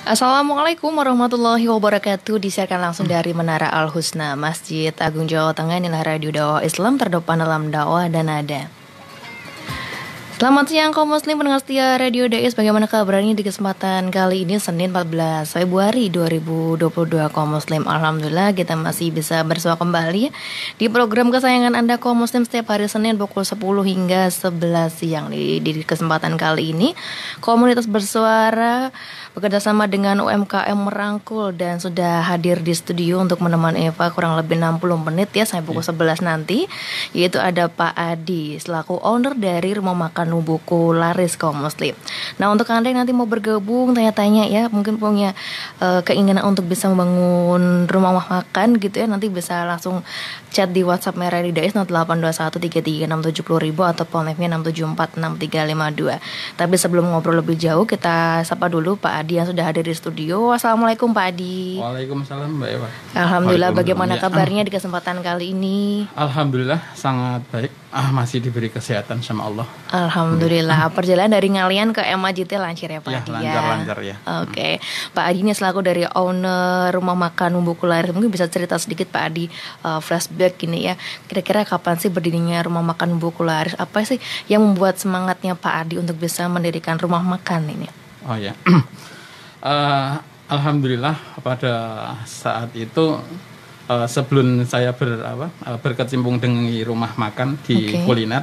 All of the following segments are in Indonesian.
Assalamualaikum warahmatullahi wabarakatuh. Disiarkan langsung dari Menara Al Husna, Masjid Agung Jawa Tengah. Inilah radio dakwah Islam terdepan dalam dakwah dan nada. Selamat siang kaum muslim pendengar setia Radio DAIS. Bagaimana kabarnya di kesempatan kali ini Senin 14 Februari 2022 kaum muslim. Alhamdulillah kita masih bisa bersua kembali di program kesayangan Anda kaum muslim setiap hari Senin pukul 10 hingga 11 siang. Di kesempatan kali ini komunitas bersuara bekerjasama dengan UMKM Merangkul dan sudah hadir di studio untuk menemani Eva kurang lebih 60 menit ya sampai pukul 11 nanti, yaitu ada Pak Adi selaku owner dari Rumah Makan Buku Laris kaum muslim. Nah, untuk Anda yang nanti mau bergabung tanya-tanya ya, mungkin punya keinginan untuk bisa membangun rumah makan gitu ya, nanti bisa langsung chat di WhatsApp Merah di Dais 082133670000 atau Polnefnya 6746352. Tapi sebelum ngobrol lebih jauh, kita sapa dulu Pak Adi yang sudah hadir di studio. Assalamualaikum Pak Adi. Waalaikumsalam Mbak Eva. Alhamdulillah, bagaimana kabarnya di kesempatan kali ini? Alhamdulillah sangat baik. Masih diberi kesehatan sama Allah. Alhamdulillah. Perjalanan dari Ngalian ke MAJT lancar ya Pak Adi ya? Lancar ya. Oke. Pak Adi ini selaku dari owner Rumah Makan Buku Laris, mungkin bisa cerita sedikit Pak Adi, flashback gini ya. Kira-kira kapan sih berdirinya Rumah Makan Buku Laris? Apa sih yang membuat semangatnya Pak Adi untuk bisa mendirikan rumah makan ini? Oh ya. Alhamdulillah pada saat itu sebelum saya berkecimpung dengan rumah makan di kuliner,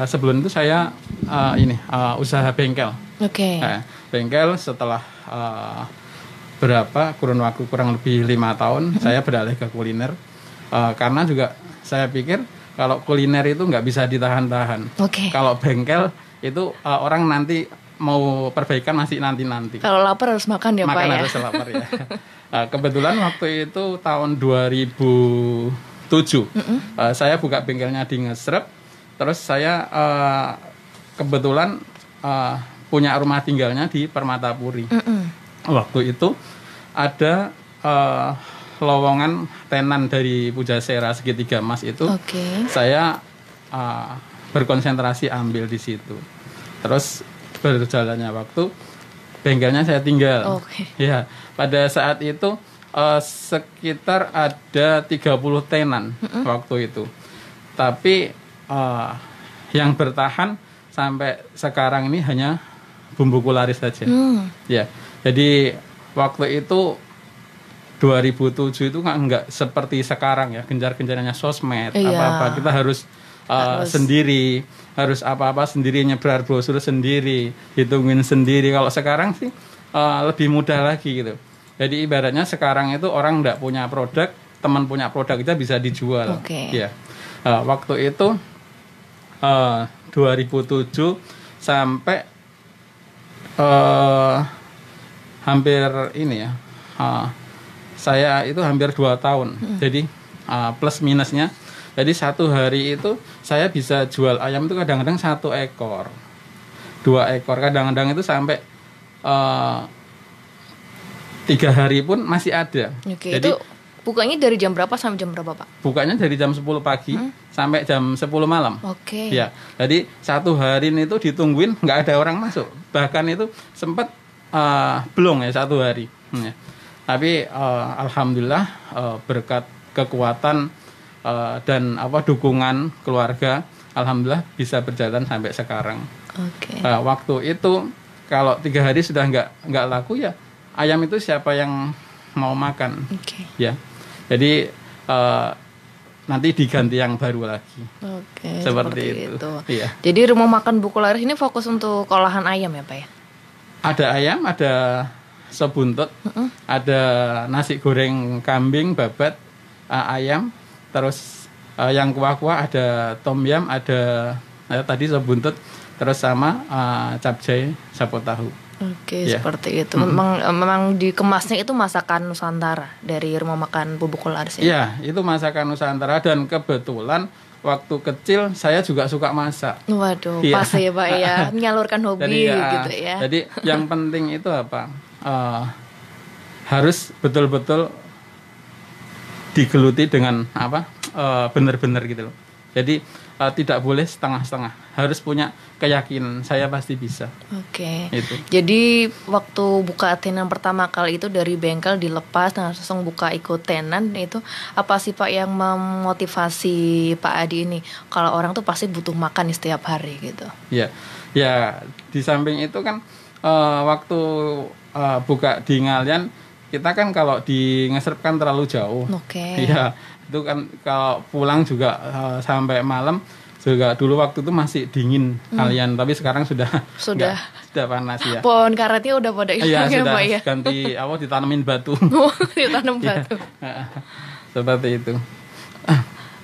sebelum itu saya usaha bengkel. Bengkel setelah kurun waktu kurang lebih 5 tahun saya beralih ke kuliner, karena juga saya pikir kalau kuliner itu nggak bisa ditahan-tahan. Kalau bengkel itu orang nanti mau perbaikan masih nanti. Kalau lapar harus makan ya Pak ya. Makan harus lapar ya. Kebetulan waktu itu tahun 2007 saya buka bengkelnya di Ngesrep. Terus saya kebetulan punya rumah tinggalnya di Permatapuri. Waktu itu ada lowongan tenan dari Pujasera Segitiga Emas itu. Saya berkonsentrasi ambil di situ. Terus berjalannya waktu bengkelnya saya tinggal. Ya, pada saat itu sekitar ada 30 tenan waktu itu. Tapi yang bertahan sampai sekarang ini hanya Bumbuku Laris saja. Ya. Jadi waktu itu 2007 itu nggak seperti sekarang ya, gencar-gencarnya sosmed, apa-apa kita harus sendiri, harus apa-apa sendiri, nyebar brosur sendiri, hitungin sendiri. Kalau sekarang sih lebih mudah lagi gitu. Jadi ibaratnya sekarang itu orang nggak punya produk, teman punya produk kita bisa dijual. Ya. Waktu itu 2007 sampai hampir ini ya, saya itu hampir 2 tahun. Jadi plus minusnya, jadi satu hari itu saya bisa jual ayam itu kadang-kadang 1 ekor, 2 ekor, kadang-kadang itu sampai 3 hari pun masih ada. Jadi itu bukanya dari jam berapa sampai jam berapa Pak? Bukanya dari jam 10 pagi sampai jam 10 malam. Ya, jadi satu hari itu ditungguin nggak ada orang masuk. Bahkan itu sempat belum ya 1 hari. Ya. Tapi alhamdulillah berkat kekuatan dan dukungan keluarga, alhamdulillah bisa berjalan sampai sekarang. Waktu itu kalau 3 hari sudah nggak laku ya, ayam itu siapa yang mau makan? Ya, jadi nanti diganti yang baru lagi. Seperti itu. Iya. Jadi Rumah Makan Buku Laris ini fokus untuk olahan ayam ya Pak ya? Ada ayam, ada sop buntut, ada nasi goreng kambing, babat, ayam. Terus yang kuah-kuah ada tom yum, ada tadi sop buntut, terus sama capcay, sapo tahu. Seperti itu. Memang dikemasnya itu masakan Nusantara dari Rumah Makan Buku Laris ya? Iya, itu masakan Nusantara, dan kebetulan waktu kecil saya juga suka masak. Waduh, pas ya Pak ya, menyalurkan hobi gitu ya. Jadi yang penting itu apa? Harus betul-betul digeluti dengan benar-benar gitu loh. Jadi tidak boleh setengah-setengah, harus punya keyakinan saya pasti bisa. Oke. Itu. Jadi waktu buka tenan pertama kali itu dari bengkel dilepas langsung buka ikut tenan, itu apa sih Pak yang memotivasi Pak Adi ini? Kalau orang tuh pasti butuh makan nih setiap hari gitu. Ya, ya di samping itu kan waktu buka di Ngalian kita kan kalau di Ngesrep kan terlalu jauh. Oke. Iya, itu kan kalau pulang juga sampai malam juga dulu waktu itu masih dingin Ngalian, tapi sekarang sudah Sudah panas ya. Pohon karetnya udah pada Iya, hilang ya sudah Pak ya. ganti ditanamin batu. Ditanam Iya. batu. Seperti itu.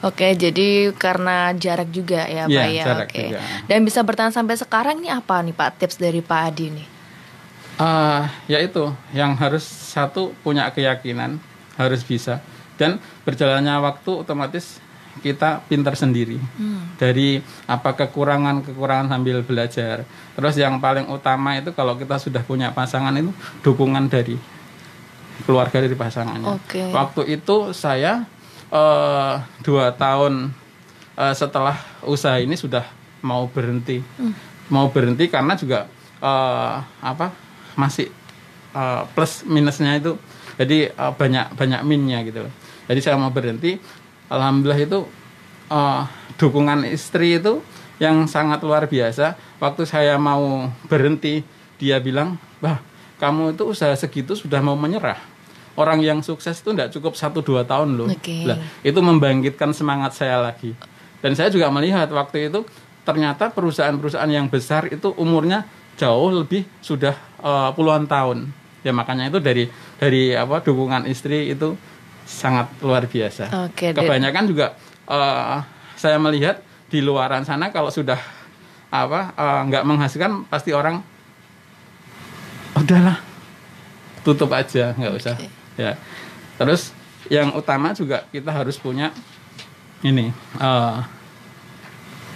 Oke, jadi karena jarak juga ya Pak Iya, ya. jarak Oke. juga. Dan bisa bertahan sampai sekarang nih apa nih Pak tips dari Pak Adi nih? Ya itu yang harus satu punya keyakinan, harus bisa, dan berjalannya waktu otomatis kita pintar sendiri dari apa kekurangan sambil belajar. Terus yang paling utama itu kalau kita sudah punya pasangan itu dukungan dari keluarga dari pasangannya. Oke. Waktu itu saya 2 tahun setelah usaha ini sudah mau berhenti karena juga masih plus minusnya itu, jadi banyak minusnya gitu loh. Jadi saya mau berhenti, alhamdulillah itu dukungan istri itu yang sangat luar biasa. Waktu saya mau berhenti dia bilang, "Bah, kamu itu usaha segitu sudah mau menyerah. Orang yang sukses itu tidak cukup 1-2 tahun loh." Oke. Lah, itu membangkitkan semangat saya lagi. Dan saya juga melihat waktu itu ternyata perusahaan-perusahaan yang besar itu umurnya jauh lebih sudah puluhan tahun. Ya makanya itu dari dukungan istri itu sangat luar biasa. Oke, Kebanyakan juga saya melihat di luaran sana kalau sudah nggak menghasilkan pasti orang udahlah tutup aja, nggak usah. Oke. Ya. Terus yang utama juga kita harus punya ini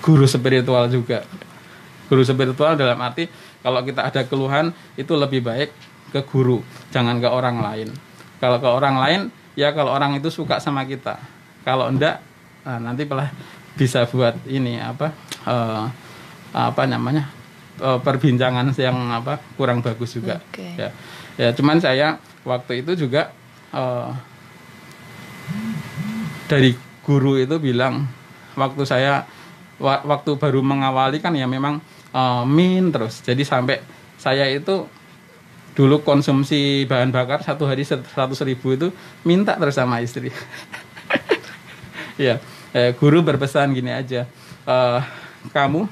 guru spiritual juga. Guru spiritual dalam arti kalau kita ada keluhan itu lebih baik ke guru, jangan ke orang lain. Kalau ke orang lain ya kalau orang itu suka sama kita. Kalau enggak nanti bisa buat ini perbincangan yang kurang bagus juga. Oke. Ya cuman saya waktu itu juga dari guru itu bilang waktu baru mengawali kan ya memang terus. Jadi sampai saya itu dulu konsumsi bahan bakar satu hari 100.000 itu minta terus sama istri. Ya, guru berpesan gini aja, kamu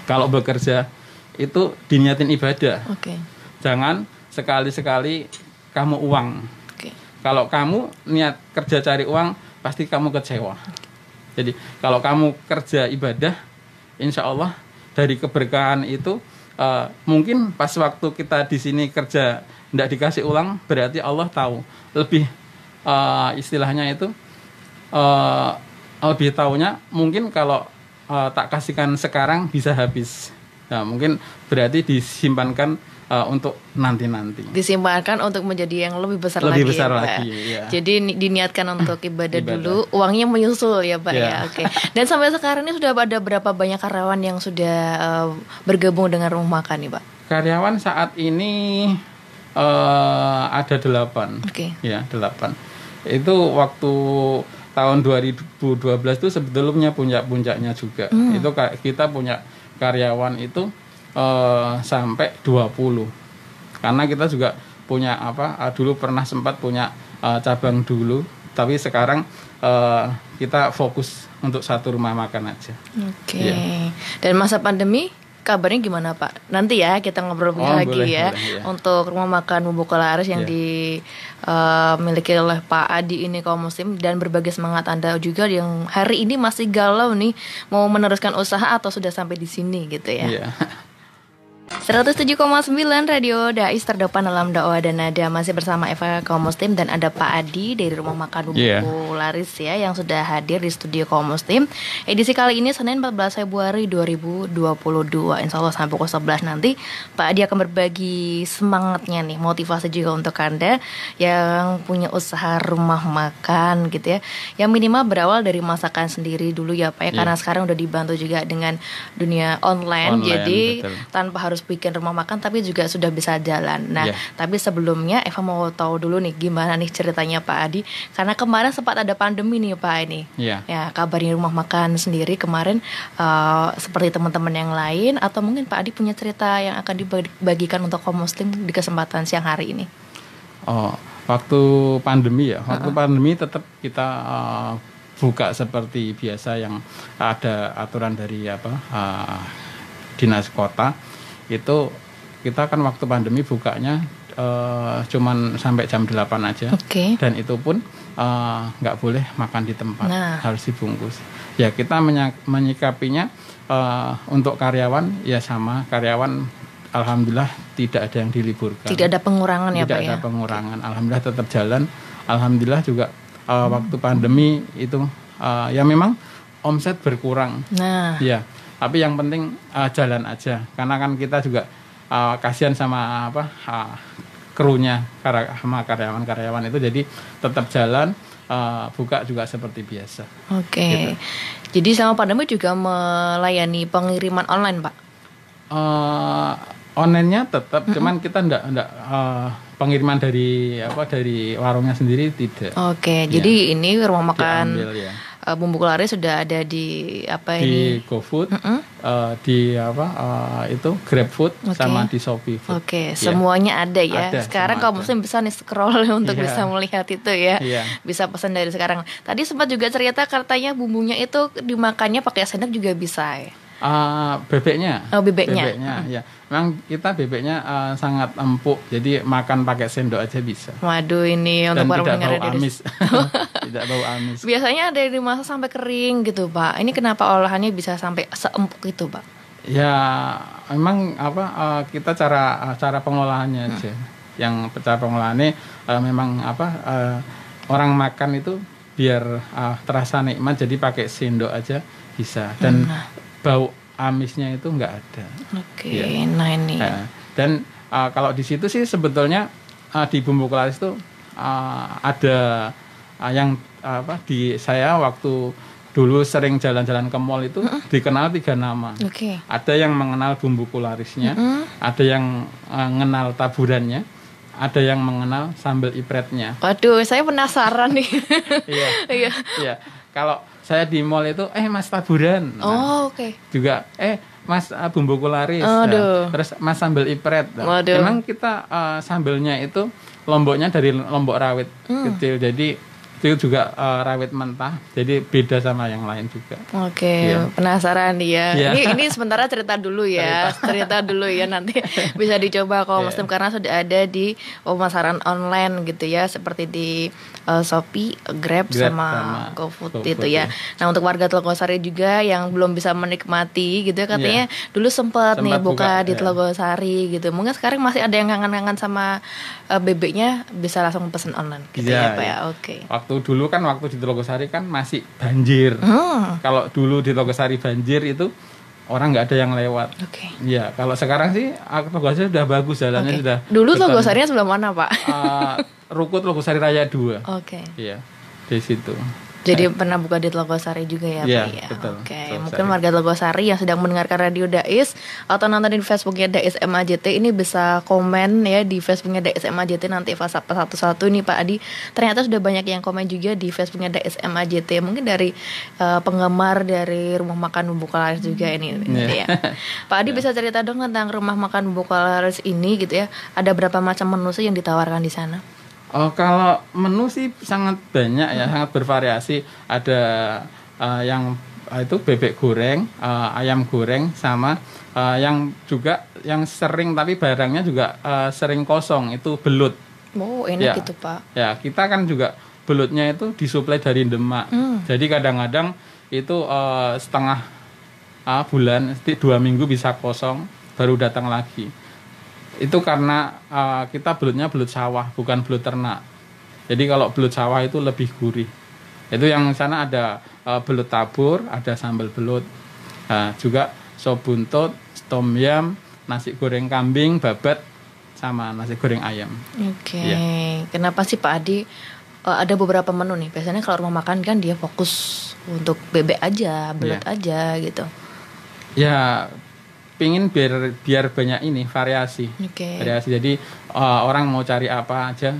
kalau bekerja itu diniatin ibadah. Oke. Jangan sekali-sekali kamu uang. Oke. Kalau kamu niat kerja cari uang pasti kamu kecewa. Jadi kalau kamu kerja ibadah, insya Allah dari keberkahan itu mungkin pas waktu kita di sini kerja tidak dikasih uang, berarti Allah tahu lebih istilahnya itu lebih tahunya mungkin kalau tak kasihkan sekarang bisa habis. Nah, mungkin berarti disimpankan untuk nanti. Disimpankan untuk menjadi yang lebih besar Lebih lagi. besar ya, Pak. lagi, ya. Jadi diniatkan untuk ibadah dulu, uangnya menyusul ya Pak ya. Ya. Oke. Dan sampai sekarang ini sudah ada berapa banyak karyawan yang sudah bergabung dengan rumah makan nih Pak? Karyawan saat ini ada 8. Oke. Ya, 8. Itu waktu tahun 2012 itu sebetulnya puncaknya juga. Itu kita punya karyawan itu sampai 20. Karena kita juga punya dulu pernah sempat punya cabang dulu, tapi sekarang kita fokus untuk satu rumah makan aja. Oke. Iya. Dan masa pandemi kabarnya gimana Pak? Nanti ya kita ngobrol lagi boleh, ya. boleh, ya. Untuk rumah makan Bumbu Kolaris yang dimiliki oleh Pak Adi ini kaum muslim, dan berbagi semangat Anda juga yang hari ini masih galau nih mau meneruskan usaha atau sudah sampai di sini gitu ya. Iya. 107,9 Radio Dais terdepan dalam dakwah dan nada, masih bersama Eva kaum muslim dan ada Pak Adi dari Rumah Makan Bumbu Laris ya yang sudah hadir di studio kaum muslim. Edisi kali ini Senin 14 Februari 2022. Insya Allah sampai pukul 11 nanti Pak Adi akan berbagi semangatnya nih, motivasi juga untuk Anda yang punya usaha rumah makan gitu ya. Yang minimal berawal dari masakan sendiri dulu ya Pak ya, karena sekarang udah dibantu juga dengan dunia online jadi betul. Tanpa harus bikin rumah makan tapi juga sudah bisa jalan. Nah, tapi sebelumnya Eva mau tahu dulu nih gimana nih ceritanya Pak Adi, karena kemarin sempat ada pandemi nih Pak ini. Ya, kabarnya rumah makan sendiri kemarin seperti teman-teman yang lain, atau mungkin Pak Adi punya cerita yang akan dibagikan untuk kaum muslim di kesempatan siang hari ini. Waktu pandemi ya, pandemi tetap kita buka seperti biasa yang ada aturan dari dinas kota. Itu kita kan waktu pandemi bukanya cuman sampai jam 8 aja. Dan itu pun nggak boleh makan di tempat, harus dibungkus. Ya kita menyikapinya untuk karyawan ya sama, karyawan alhamdulillah tidak ada yang diliburkan. Tidak ada pengurangan ya Pak ya? Tidak ada pengurangan, alhamdulillah tetap jalan. Alhamdulillah juga waktu pandemi itu ya memang omset berkurang. Ya. Tapi yang penting jalan aja, karena kan kita juga kasihan sama krunya, sama karyawan-karyawan itu, jadi tetap jalan, buka juga seperti biasa. Gitu. Jadi selama pandemi juga melayani pengiriman online Pak? Online-nya tetap, cuman kita enggak pengiriman dari warungnya sendiri tidak. Jadi ini rumah makan diambil, ya. Bumbu Laris sudah ada di di GoFood, di itu GrabFood sama di Shopee Food. Semuanya ada ya. Sekarang kamu muslim bisa nih scroll untuk bisa melihat itu ya. Bisa pesan dari sekarang. Tadi sempat juga cerita katanya bumbunya itu dimakannya pakai sendok juga bisa ya. Bebeknya. Bebeknya. Ya. Memang kita bebeknya sangat empuk, jadi makan pakai sendok aja bisa. Waduh, ini untuk para pendengar tidak bau amis. Tidak bau amis. Biasanya ada yang dimasak sampai kering gitu, Pak. Ini kenapa olahannya bisa sampai seempuk itu, Pak? Ya, memang kita cara pengelolaannya aja. Yang cara pengolahannya memang orang makan itu biar terasa nikmat, jadi pakai sendok aja bisa. Dan bau amisnya itu nggak ada. Nah ini. Dan kalau di situ sih sebetulnya di Bumbu Laris itu ada yang di saya waktu dulu sering jalan-jalan ke mall itu dikenal 3 nama. Ada yang mengenal bumbu kularisnya, ada yang mengenal taburannya, ada yang mengenal sambal ipretnya. Waduh, saya penasaran nih. Iya. Kalau saya di mall itu Mas taburan. Juga Mas bumbu kularis. Terus Mas sambal ipret. Memang kita sambalnya itu lomboknya dari lombok rawit kecil. Jadi itu juga rawit mentah, jadi beda sama yang lain juga. Penasaran ya. Ini sementara cerita dulu ya. Cerita dulu ya, nanti bisa dicoba kalau muslim karena sudah ada di pemasaran online gitu ya, seperti di Shopee, Grab sama GoFood itu ya. Nah, untuk warga Telogosari juga yang belum bisa menikmati gitu ya, katanya dulu sempat nih buka di Telogosari gitu. Mungkin sekarang masih ada yang kangen-kangen sama bebeknya, bisa langsung pesen online gitu ya Pak ya. Waktu di Telogosari kan masih banjir. Kalau dulu di Telogosari banjir itu orang nggak ada yang lewat. Ya, kalau sekarang sih Telogosari sudah bagus jalannya sudah. Dulu Telogosarinya sebelah mana Pak? Rukut Telogosari Raya 2. Iya, di situ. Jadi pernah buka di Telogosari juga ya Pak ya? Betul. Mungkin warga Telogosari yang sedang mendengarkan Radio Dais atau nonton di Facebooknya Dais MAJT ini bisa komen ya di Facebooknya Dais MAJT, nanti Eva sapa satu-satu nih Pak Adi. Ternyata sudah banyak yang komen juga di Facebooknya Dais MAJT, mungkin dari penggemar dari Rumah Makan Bumbu Laris juga ini ya. Pak Adi bisa cerita dong tentang Rumah Makan Bumbu Laris ini gitu ya. Ada berapa macam menu sih yang ditawarkan di sana? Kalau menu sih sangat banyak ya, sangat bervariasi. Ada yang itu bebek goreng, ayam goreng, sama yang juga yang sering tapi barangnya juga sering kosong, itu belut. Enak gitu Pak. Ya, kita kan juga belutnya itu disuplai dari Demak. Jadi kadang-kadang itu setengah bulan, 2 minggu bisa kosong. baru datang lagi. Itu karena kita belutnya belut sawah, bukan belut ternak. Jadi kalau belut sawah itu lebih gurih. Itu yang sana ada belut tabur, ada sambal belut, juga sop buntut, tom yam, nasi goreng kambing, babat, sama nasi goreng ayam. Oke. Iya. Kenapa sih Pak Adi ada beberapa menu nih? Biasanya kalau rumah makan kan dia fokus untuk bebek aja, belut aja gitu. Ya, pingin biar banyak ini variasi. Oke. Variasi. Jadi orang mau cari apa aja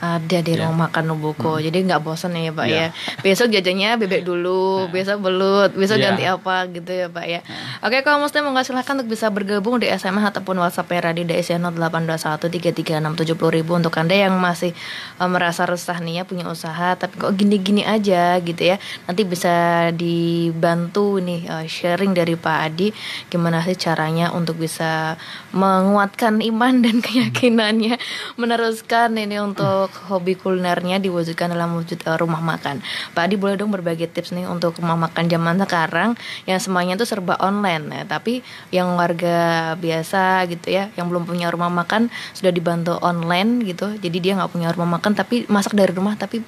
ada di rumah makan Nubuko. Jadi nggak bosan ya Pak ya. Besok jajannya bebek dulu, besok belut, besok ganti apa gitu ya Pak ya. Oke, kalau Muslim mau silahkan untuk bisa bergabung di SMS ataupun WhatsApp Radio DSI 082133670000 untuk Anda yang masih merasa resah nih ya punya usaha tapi kok gini-gini aja gitu ya. Nanti bisa dibantu nih sharing dari Pak Adi gimana sih caranya untuk bisa menguatkan iman dan keyakinannya meneruskan ini untuk hobi kulinernya diwujudkan dalam wujud rumah makan. Pak Adi boleh dong berbagi tips nih untuk rumah makan zaman sekarang yang semuanya itu serba online ya, tapi yang warga biasa gitu ya, yang belum punya rumah makan sudah dibantu online gitu. Jadi dia nggak punya rumah makan tapi masak dari rumah, tapi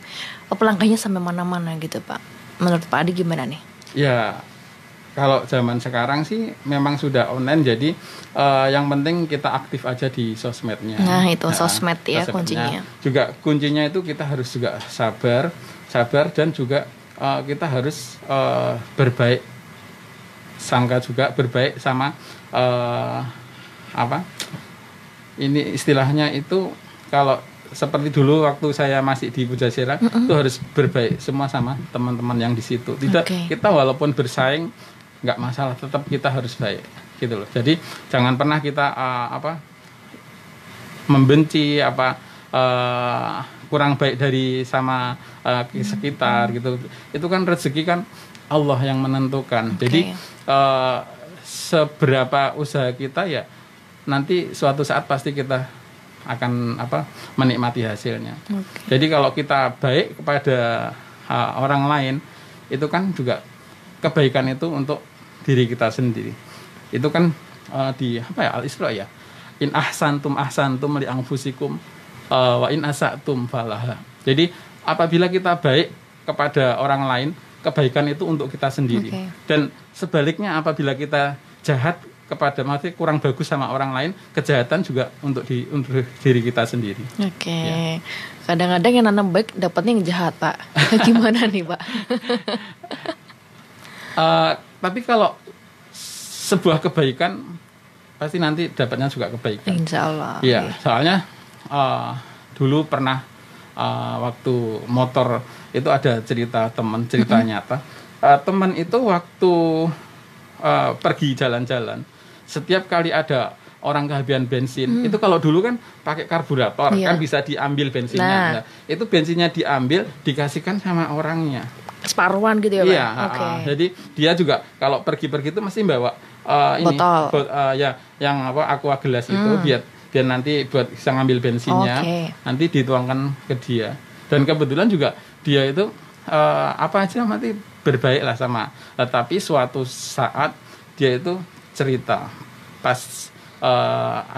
pelanggannya sampai mana-mana gitu Pak. Menurut Pak Adi gimana nih? Ya, kalau zaman sekarang sih memang sudah online, jadi yang penting kita aktif aja di sosmednya. Nah itu sosmed ya kuncinya. Juga kuncinya itu kita harus juga sabar dan juga kita harus berbaik sangka juga, berbaik sama ini istilahnya itu kalau seperti dulu waktu saya masih di Pujasera itu harus berbaik semua sama teman-teman yang di situ. Tidak, kita walaupun bersaing nggak masalah, tetap kita harus baik gitu loh. Jadi jangan pernah kita membenci kurang baik dari sama sekitar gitu. Itu kan rezeki kan Allah yang menentukan. Jadi seberapa usaha kita ya nanti suatu saat pasti kita akan menikmati hasilnya. Jadi kalau kita baik kepada orang lain, itu kan juga kebaikan itu untuk diri kita sendiri. Itu kan di Al-Isra ya. In ahsantum li anfusikum wa in asatum falaha. Jadi apabila kita baik kepada orang lain, kebaikan itu untuk kita sendiri. Dan sebaliknya apabila kita jahat kepada kurang bagus sama orang lain, kejahatan juga untuk diri kita sendiri. Ya. Kadang-kadang yang nanam baik dapatnya yang jahat Pak. Gimana nih Pak? Tapi kalau sebuah kebaikan pasti nanti dapatnya juga kebaikan. Insya Allah. Iya, soalnya dulu pernah waktu motor itu ada cerita nyata. Teman itu waktu pergi jalan-jalan, setiap kali ada orang kehabisan bensin, itu kalau dulu kan pakai karburator, kan bisa diambil bensinnya. Nah, itu bensinnya diambil, dikasihkan sama orangnya. Separuhan gitu ya Pak? Iya, jadi dia juga kalau pergi-pergi itu mesti bawa botol. Yang aqua gelas itu biar nanti buat bisa ngambil bensinnya, nanti dituangkan ke dia. Dan kebetulan juga dia itu nanti berbaik lah sama. Tapi suatu saat dia itu cerita pas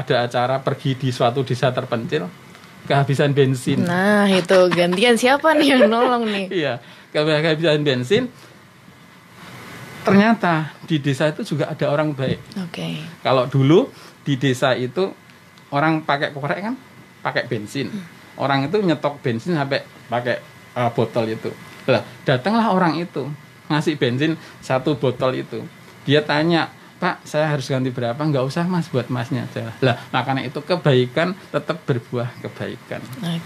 ada acara pergi di suatu desa terpencil, kehabisan bensin. Nah itu gantian siapa nih yang nolong nih? Iya, kehabisan bensin. Ternyata di desa itu juga ada orang baik. Kalau dulu di desa itu orang pakai korek kan, pakai bensin. Orang itu nyetok bensin sampai pakai botol itu. Lah, datanglah orang itu ngasih bensin 1 botol itu. Dia tanya, Pak, saya harus ganti berapa? Nggak usah Mas, buat Masnya aja. Lah, makanya itu kebaikan tetap berbuah kebaikan.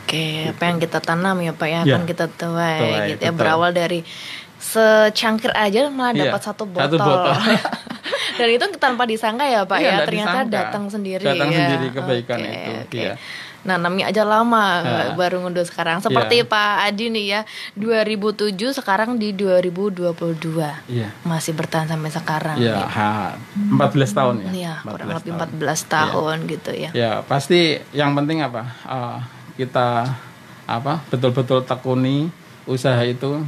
Gitu. Apa yang kita tanam ya Pak ya, akan kita tuai gitu ya. Berawal dari secangkir aja malah dapat 1 botol. Dan itu tanpa disangka ya Pak ya, ternyata datang sendiri kebaikan itu. Iya. Nanamnya aja lama, baru ngunduh sekarang. Seperti Pak Adi nih ya, 2007 sekarang di 2022. Masih bertahan sampai sekarang. 14 tahun ya. Iya, kurang lebih 14 tahun gitu ya. Ya, pasti yang penting kita betul-betul tekuni usaha itu,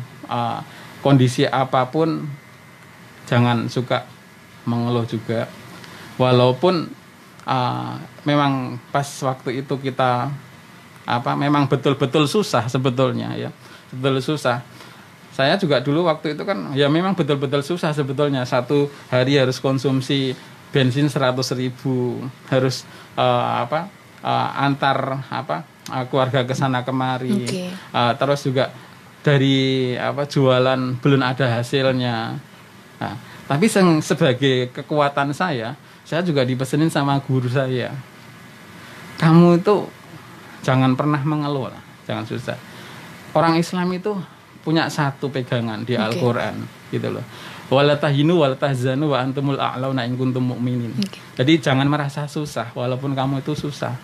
kondisi apapun jangan suka mengeluh juga. Walaupun memang pas waktu itu kita memang betul-betul susah sebetulnya ya, betul susah. Saya juga dulu waktu itu kan ya memang betul-betul susah sebetulnya. Satu hari harus konsumsi bensin 100.000, harus antar keluarga ke sana kemari. Terus juga dari jualan belum ada hasilnya. Nah, tapi sebagai kekuatan saya juga dipesenin sama guru saya, kamu itu jangan pernah mengeluh, jangan susah. Orang Islam itu punya satu pegangan di Al-Quran, gitu loh. Wala tahinu wala tahzanu wa antumul a'launa in kuntum mu'minin. Jadi jangan merasa susah walaupun kamu itu susah.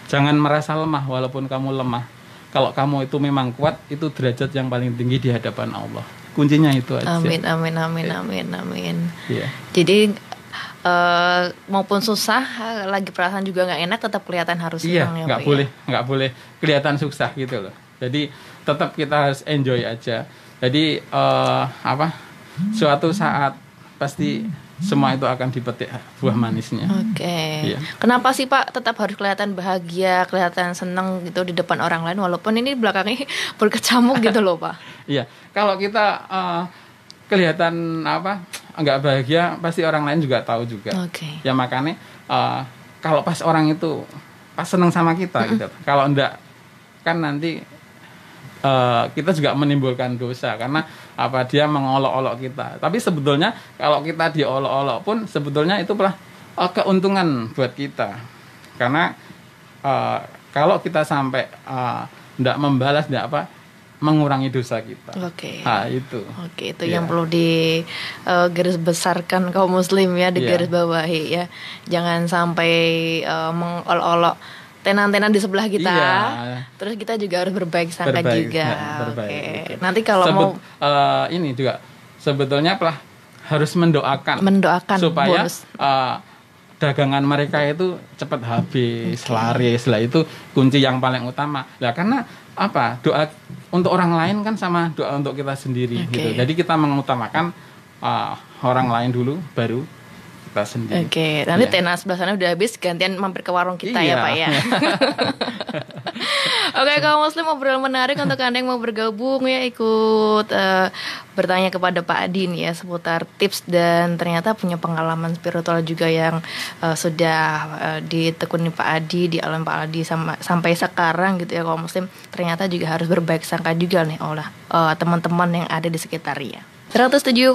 Jangan merasa lemah walaupun kamu lemah. Kalau kamu itu memang kuat, itu derajat yang paling tinggi di hadapan Allah. Kuncinya itu aja. Amin. Yeah. Jadi maupun susah, lagi perasaan juga nggak enak, tetap kelihatan harus senang ya. Nggak boleh kelihatan susah gitu loh. Jadi tetap kita harus enjoy aja. Jadi suatu saat pasti semua itu akan dipetik buah manisnya. Iya. Kenapa sih Pak tetap harus kelihatan bahagia, kelihatan senang gitu di depan orang lain, walaupun ini belakangnya berkecamuk gitu loh Pak? Iya, kalau kita kelihatan nggak bahagia, pasti orang lain juga tahu juga. Ya makanya kalau pas orang itu pas senang sama kita gitu, kalau enggak kan nanti kita juga menimbulkan dosa karena dia mengolok-olok kita. Tapi sebetulnya kalau kita diolok-olok pun sebetulnya itu malah keuntungan buat kita, karena kalau kita sampai enggak membalas, mengurangi dosa kita. Itu yang perlu di garis besarkan kaum muslim ya, di garis bawahi ya. Jangan sampai mengolok-olok tenan-tenan di sebelah kita. Terus kita juga harus berbaik sangka juga. Nanti kalau ini juga sebetulnya harus mendoakan supaya dagangan mereka itu cepat habis, laris lah, itu kunci yang paling utama. Lah karena doa untuk orang lain kan sama doa untuk kita sendiri gitu. Jadi kita mengutamakan orang lain dulu, baru kita sendiri. Nanti tenan sebelah sana udah habis, gantian mampir ke warung kita ya Pak ya. Kaum muslim, obrolan menarik untuk Anda yang mau bergabung ya, ikut bertanya kepada Pak Adi nih ya seputar tips, dan ternyata punya pengalaman spiritual juga yang sudah ditekuni Pak Adi, di alam Pak Adi sampai sekarang gitu ya. Kaum muslim ternyata juga harus berbaik sangka juga nih oleh teman-teman yang ada di sekitarnya. 107,9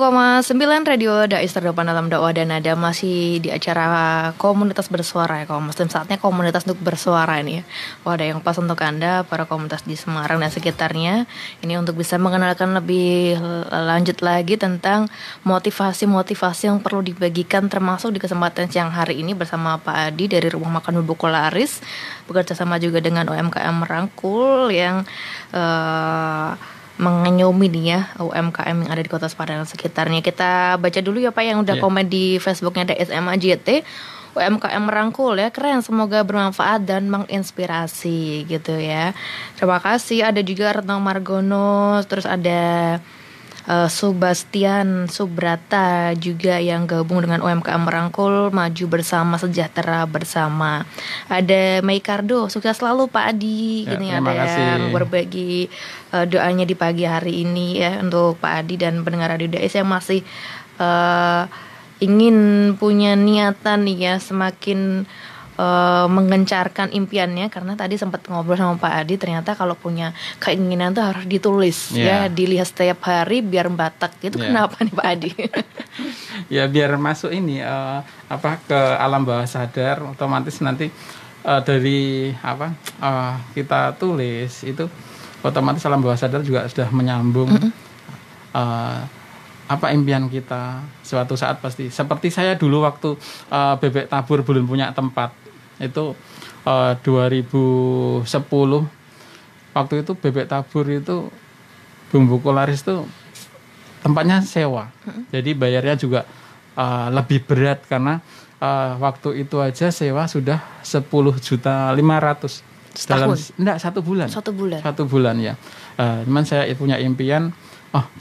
Radio Dais terdepan dalam dakwah dan nada, masih di acara komunitas bersuara ya kaum muslim. Saatnya komunitas untuk bersuara ini ya. Ada yang pas untuk Anda para komunitas di Semarang dan sekitarnya. Ini untuk bisa mengenalkan lebih lanjut lagi tentang motivasi-motivasi yang perlu dibagikan, termasuk di kesempatan siang hari ini bersama Pak Adi dari Rumah Makan Bubuk Laris, bekerja sama juga dengan UMKM Merangkul yang mengayomi nih ya UMKM yang ada di Kota Semarang dan sekitarnya. Kita baca dulu ya Pak yang udah komen di Facebooknya DSM AJT. UMKM Merangkul ya, keren, semoga bermanfaat dan menginspirasi gitu ya. Terima kasih. Ada juga Retno Margono, terus ada Subastian Subrata juga yang gabung dengan UMKM Merangkul, maju bersama, sejahtera bersama. Ada Meikardo, sukses selalu Pak Adi. Ini ada yang berbagi doanya di pagi hari ini ya untuk Pak Adi dan pendengar Radio Dais yang masih ingin punya niatan nih ya, semakin mengencarkan impiannya, karena tadi sempat ngobrol sama Pak Adi, ternyata kalau punya keinginan tuh harus ditulis ya, dilihat setiap hari biar batak gitu. Kenapa nih Pak Adi? Ya biar masuk ini ke alam bawah sadar, otomatis nanti dari kita tulis itu otomatis alam bawah sadar juga sudah menyambung impian kita suatu saat pasti. Seperti saya dulu waktu bebek tabur belum punya tempat, itu 2010 waktu itu bebek tabur itu Bumbu Laris itu tempatnya sewa, jadi bayarnya juga lebih berat karena waktu itu aja sewa sudah 10.500.000 dalam satu bulan ya. Cuman saya punya impian,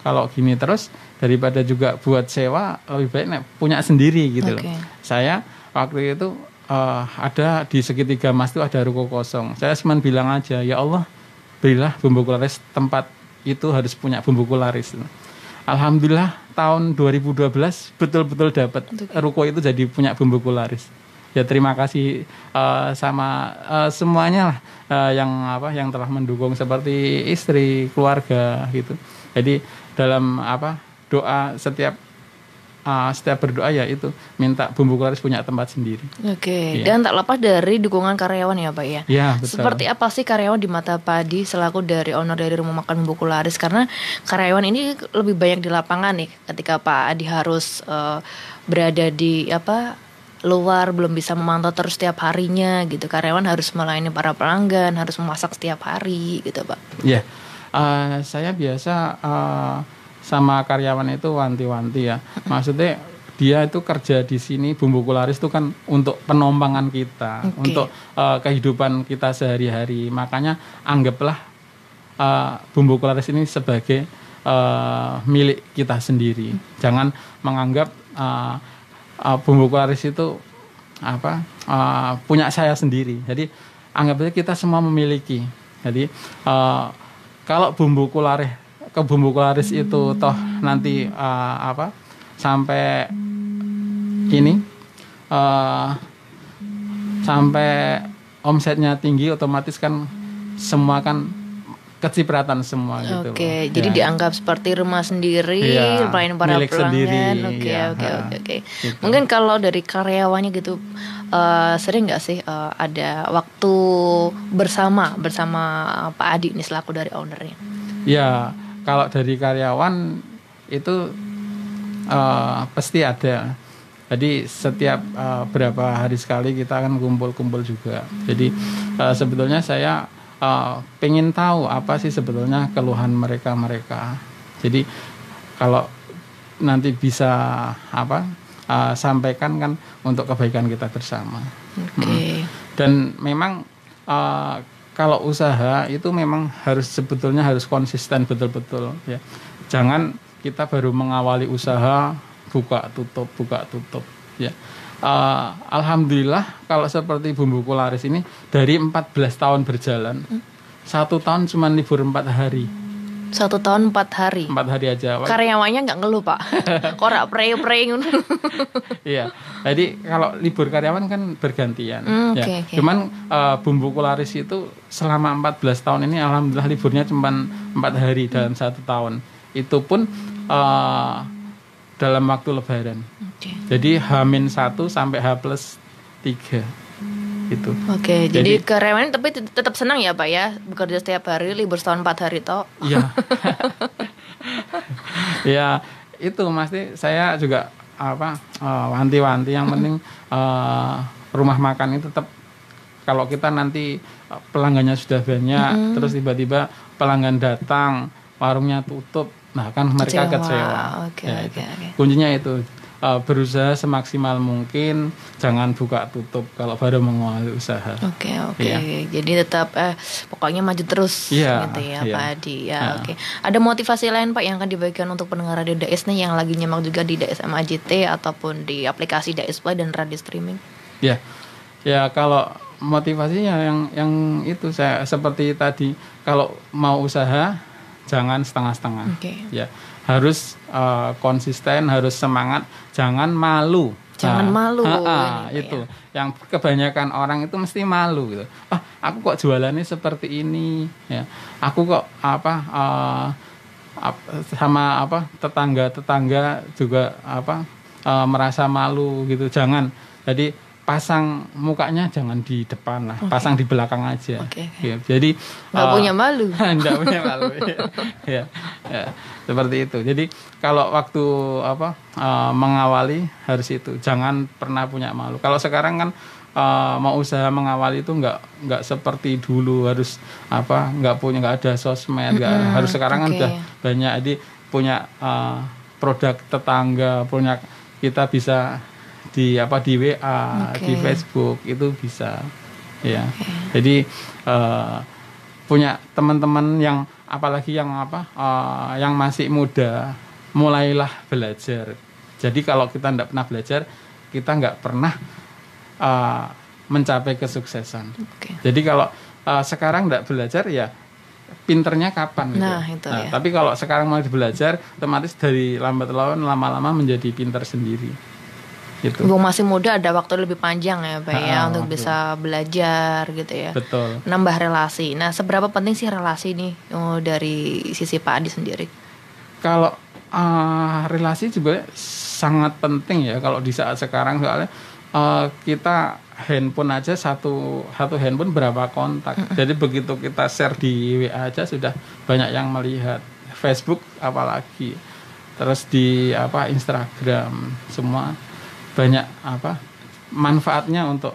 kalau gini terus daripada juga buat sewa, lebih baik punya sendiri gitu loh. Saya waktu itu ada di segitiga emas itu ada ruko kosong. Saya cuma bilang aja, ya Allah, berilah bumbuku laris tempat itu harus punya bumbuku laris. Alhamdulillah tahun 2012 betul-betul dapat ruko itu jadi punya bumbuku laris. Ya terima kasih sama semuanya lah yang telah mendukung seperti istri, keluarga gitu. Jadi dalam doa setiap berdoa ya itu minta bumbuku laris punya tempat sendiri. Oke. Dan tak lepas dari dukungan karyawan ya Pak ya. Ya betul. Seperti apa sih karyawan di mata Pak Adi selaku dari owner dari rumah makan bumbuku laris, karena karyawan ini lebih banyak di lapangan nih ketika Pak Adi harus berada di luar, belum bisa memantau terus setiap harinya gitu. Karyawan harus melayani para pelanggan, harus memasak setiap hari gitu Pak. Iya, saya biasa sama karyawan itu wanti-wanti ya. Maksudnya dia itu kerja di sini bumbuku laris itu kan untuk penompangan kita, untuk kehidupan kita sehari-hari. Makanya anggaplah bumbuku laris ini sebagai milik kita sendiri. Jangan menganggap bumbuku laris itu punya saya sendiri. Jadi anggap aja kita semua memiliki. Jadi kalau bumbuku laris itu toh nanti sampai ini sampai omsetnya tinggi, otomatis kan semua kan kecipratan semua gitu. Oke, jadi dianggap seperti rumah sendiri, pelayanan para pelanggan. Oke. Gitu. Mungkin kalau dari karyawannya gitu, sering nggak sih ada waktu bersama Pak Adi nih selaku dari ownernya? Ya, kalau dari karyawan itu pasti ada. Jadi setiap berapa hari sekali kita akan kumpul-kumpul juga. Jadi sebetulnya saya pengen tahu apa sih sebetulnya keluhan mereka. Jadi kalau nanti bisa sampaikan kan untuk kebaikan kita bersama. Dan memang kalau usaha itu memang sebetulnya harus konsisten betul-betul ya. Jangan kita baru mengawali usaha buka tutup ya. Alhamdulillah kalau seperti bumbuku laris ini dari 14 tahun berjalan, 1 tahun cuma libur 4 hari. 1 tahun 4 hari. 4 hari aja. Karyawannya nggak ngeluh Pak. Korak prei Iya. Jadi kalau libur karyawan kan bergantian. Okay. Cuman bumbuku laris itu selama 14 tahun ini alhamdulillah liburnya cuma 4 hari dalam 1 tahun. Itu pun dalam waktu lebaran. Jadi H-1 sampai H+3 gitu. Oke, jadi karyawan tapi tetap senang ya Pak ya, bekerja setiap hari, libur setahun 4 hari toh. Iya. Ya, itu mesti saya juga wanti-wanti yang penting rumah makan itu tetap, kalau kita nanti pelanggannya sudah banyak, terus tiba-tiba pelanggan datang, warungnya tutup, nah kan mereka kecewa. Okay. Kuncinya itu berusaha semaksimal mungkin, jangan buka tutup kalau baru mengawali usaha. Oke. Ya. Jadi tetap pokoknya maju terus gitu ya Pak Adi. Oke. Ada motivasi lain Pak yang akan dibagikan untuk pendengar Radio Dais nih yang lagi nyimak juga di Dais MAJT ataupun di aplikasi Dais Play dan radio streaming? Ya kalau motivasinya yang itu saya seperti tadi, kalau mau usaha jangan setengah-setengah. Ya, harus konsisten, harus semangat, jangan malu. Malu. Itu yang kebanyakan orang itu mesti malu gitu. Aku kok jualannya seperti ini ya. Aku kok sama tetangga juga merasa malu gitu. Jangan. Jadi pasang mukanya jangan di depan lah, pasang di belakang aja. Ya, jadi nggak punya malu. Nggak punya malu. ya, seperti itu. Jadi kalau waktu mengawali harus itu, jangan pernah punya malu. Kalau sekarang kan mau usaha mengawali itu nggak seperti dulu, harus nggak ada sosmed, harus sekarang kan udah banyak. Jadi punya produk tetangga, punya kita bisa di WA, di Facebook itu bisa ya. Jadi punya teman-teman yang apalagi yang yang masih muda, mulailah belajar. Jadi kalau kita tidak pernah belajar, kita nggak pernah mencapai kesuksesan. Okay. Jadi kalau sekarang tidak belajar ya pinternya kapan gitu. Nah, itu ya. Tapi kalau sekarang mau belajar, otomatis dari lambat laun lama-lama menjadi pinter sendiri. Gitu. Masih muda, ada waktu lebih panjang ya Pak ya untuk betul. bisa belajar gitu ya. Betul. Nambah relasi. Nah, seberapa penting sih relasi nih dari sisi Pak Adi sendiri? Kalau relasi juga sangat penting ya kalau di saat sekarang, soalnya kita handphone aja satu handphone berapa kontak. Jadi begitu kita share di WA aja sudah banyak yang melihat. Facebook apalagi. Terus di Instagram semua banyak manfaatnya untuk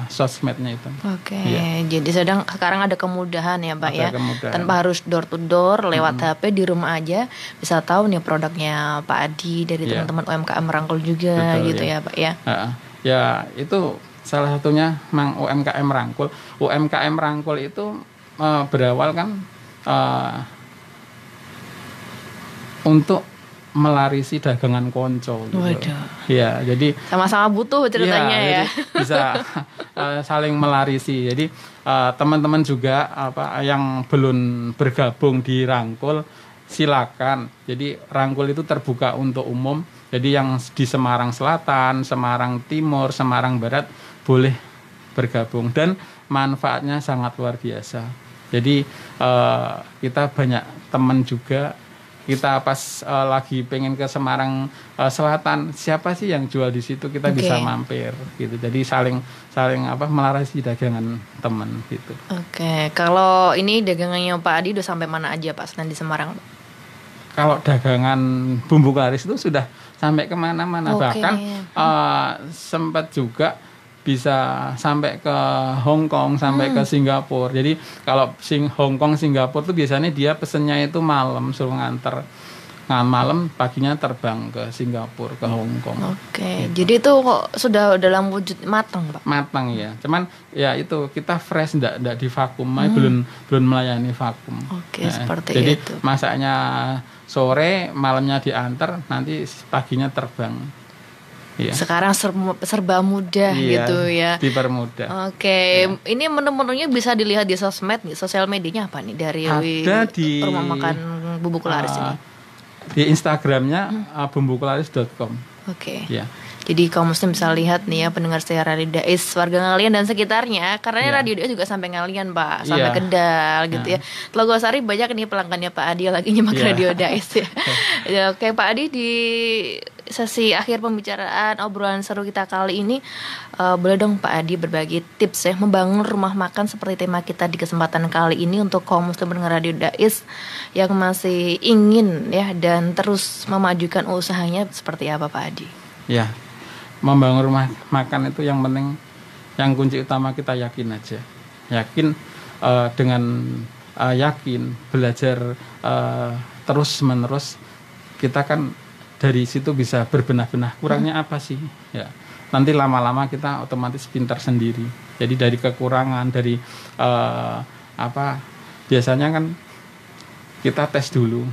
sosmednya itu. Oke, jadi sekarang ada kemudahan ya Pak ya, kemudahan. tanpa harus door to door, lewat HP di rumah aja bisa tahu nih produknya Pak Adi dari teman-teman UMKM Rangkul juga. Betul, gitu ya Pak ya. Ya itu salah satunya Mang UMKM Rangkul. UMKM Rangkul itu berawal kan untuk melarisi dagangan konco gitu. Waduh. Ya, jadi sama-sama butuh ceritanya ya. Bisa saling melarisi. Jadi teman-teman juga yang belum bergabung di Rangkul silakan. Jadi Rangkul itu terbuka untuk umum. Jadi yang di Semarang Selatan, Semarang Timur, Semarang Barat boleh bergabung dan manfaatnya sangat luar biasa. Jadi kita banyak teman juga. Kita pas lagi pengen ke Semarang Selatan, siapa sih yang jual di situ, kita bisa mampir gitu. Jadi saling melarasi dagangan teman gitu. Oke, kalau ini dagangannya Pak Adi udah sampai mana aja Pak selain di Semarang? Kalau dagangan bumbu laris itu sudah sampai kemana-mana. Bahkan sempat juga bisa sampai ke Hong Kong, sampai ke Singapura. Jadi kalau Hong Kong, Singapura tuh biasanya dia pesennya itu malam, suruh nganter malam, paginya terbang ke Singapura, ke Hong Kong. Oke, jadi itu kok sudah dalam wujud matang Pak? Matang ya, cuman ya itu kita fresh, ndak di vakum, belum melayani vakum. Oke, seperti jadi itu. Jadi masaknya sore, malamnya diantar, nanti paginya terbang. Iya. Sekarang serba mudah gitu ya. Dipermudah. Oke, ini menu-menunya bisa dilihat di sosial medianya apa nih dari rumah makan Bumbu Kularis ini? Di Instagramnya bumbukularis.com. Oke. Ya. Jadi kaum muslim bisa lihat nih ya pendengar setia Radio Dais warga Ngalian dan sekitarnya, karena Radio Dais juga sampai Ngalian Pak, sampai Kendal gitu ya. Telogosari banyak nih pelanggannya Pak Adi lagi nyimak Radio Dais ya. Oke Pak Adi, di sesi akhir pembicaraan obrolan seru kita kali ini, boleh dong Pak Adi berbagi tips ya membangun rumah makan seperti tema kita di kesempatan kali ini untuk kaum muslim pendengar Radio Dais yang masih ingin ya dan terus memajukan usahanya, seperti apa Pak Adi? Ya, membangun rumah makan itu yang penting, yang kunci utama kita yakin aja. Yakin, dengan yakin belajar terus menerus, kita kan dari situ bisa berbenah-benah kurangnya apa sih ya, nanti lama-lama kita otomatis pintar sendiri. Jadi dari kekurangan, dari biasanya kan kita tes dulu,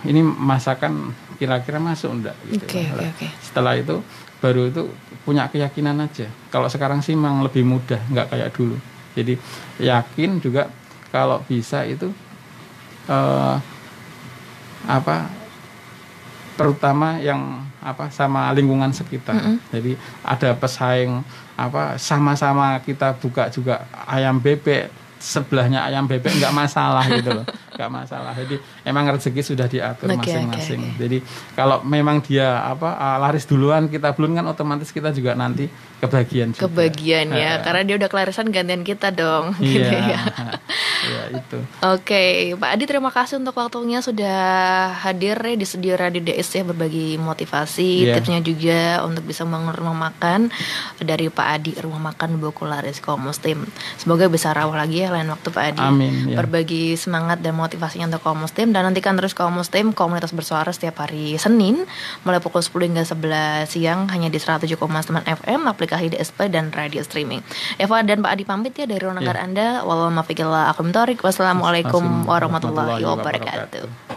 ini masakan kira-kira masuk enggak gitu. Okay. Setelah itu baru itu punya keyakinan aja. Kalau sekarang sih memang lebih mudah, enggak kayak dulu. Jadi yakin juga kalau bisa itu terutama yang sama lingkungan sekitar. Jadi ada pesaing sama-sama kita buka juga ayam bebek, sebelahnya ayam bebek nggak masalah gitu loh, nggak masalah. Jadi emang rezeki sudah diatur masing-masing. Jadi kalau memang dia laris duluan, kita belum, kan otomatis kita juga nanti kebagian juga. Karena dia udah kelarisan, gantian kita dong. Gitu ya. Ya itu. Oke, Pak Adi, terima kasih untuk waktunya sudah hadir di studio Radio DS ya, berbagi motivasi, tipsnya juga untuk bisa membangun rumah makan dari Pak Adi, rumah makan Bumbu Kularis kaum muslim. Semoga bisa rawuh lagi ya lain waktu Pak Adi. Amin. Berbagi semangat dan motivasinya untuk kaum muslim, dan nantikan terus kaum muslim komunitas bersuara setiap hari Senin mulai pukul 10 hingga 11 siang hanya di 107,9 FM, aplikasi DSP dan radio streaming. Eva dan Pak Adi pamit ya dari ruang negara Anda. Wassalamualaikum warahmatullahi wabarakatuh.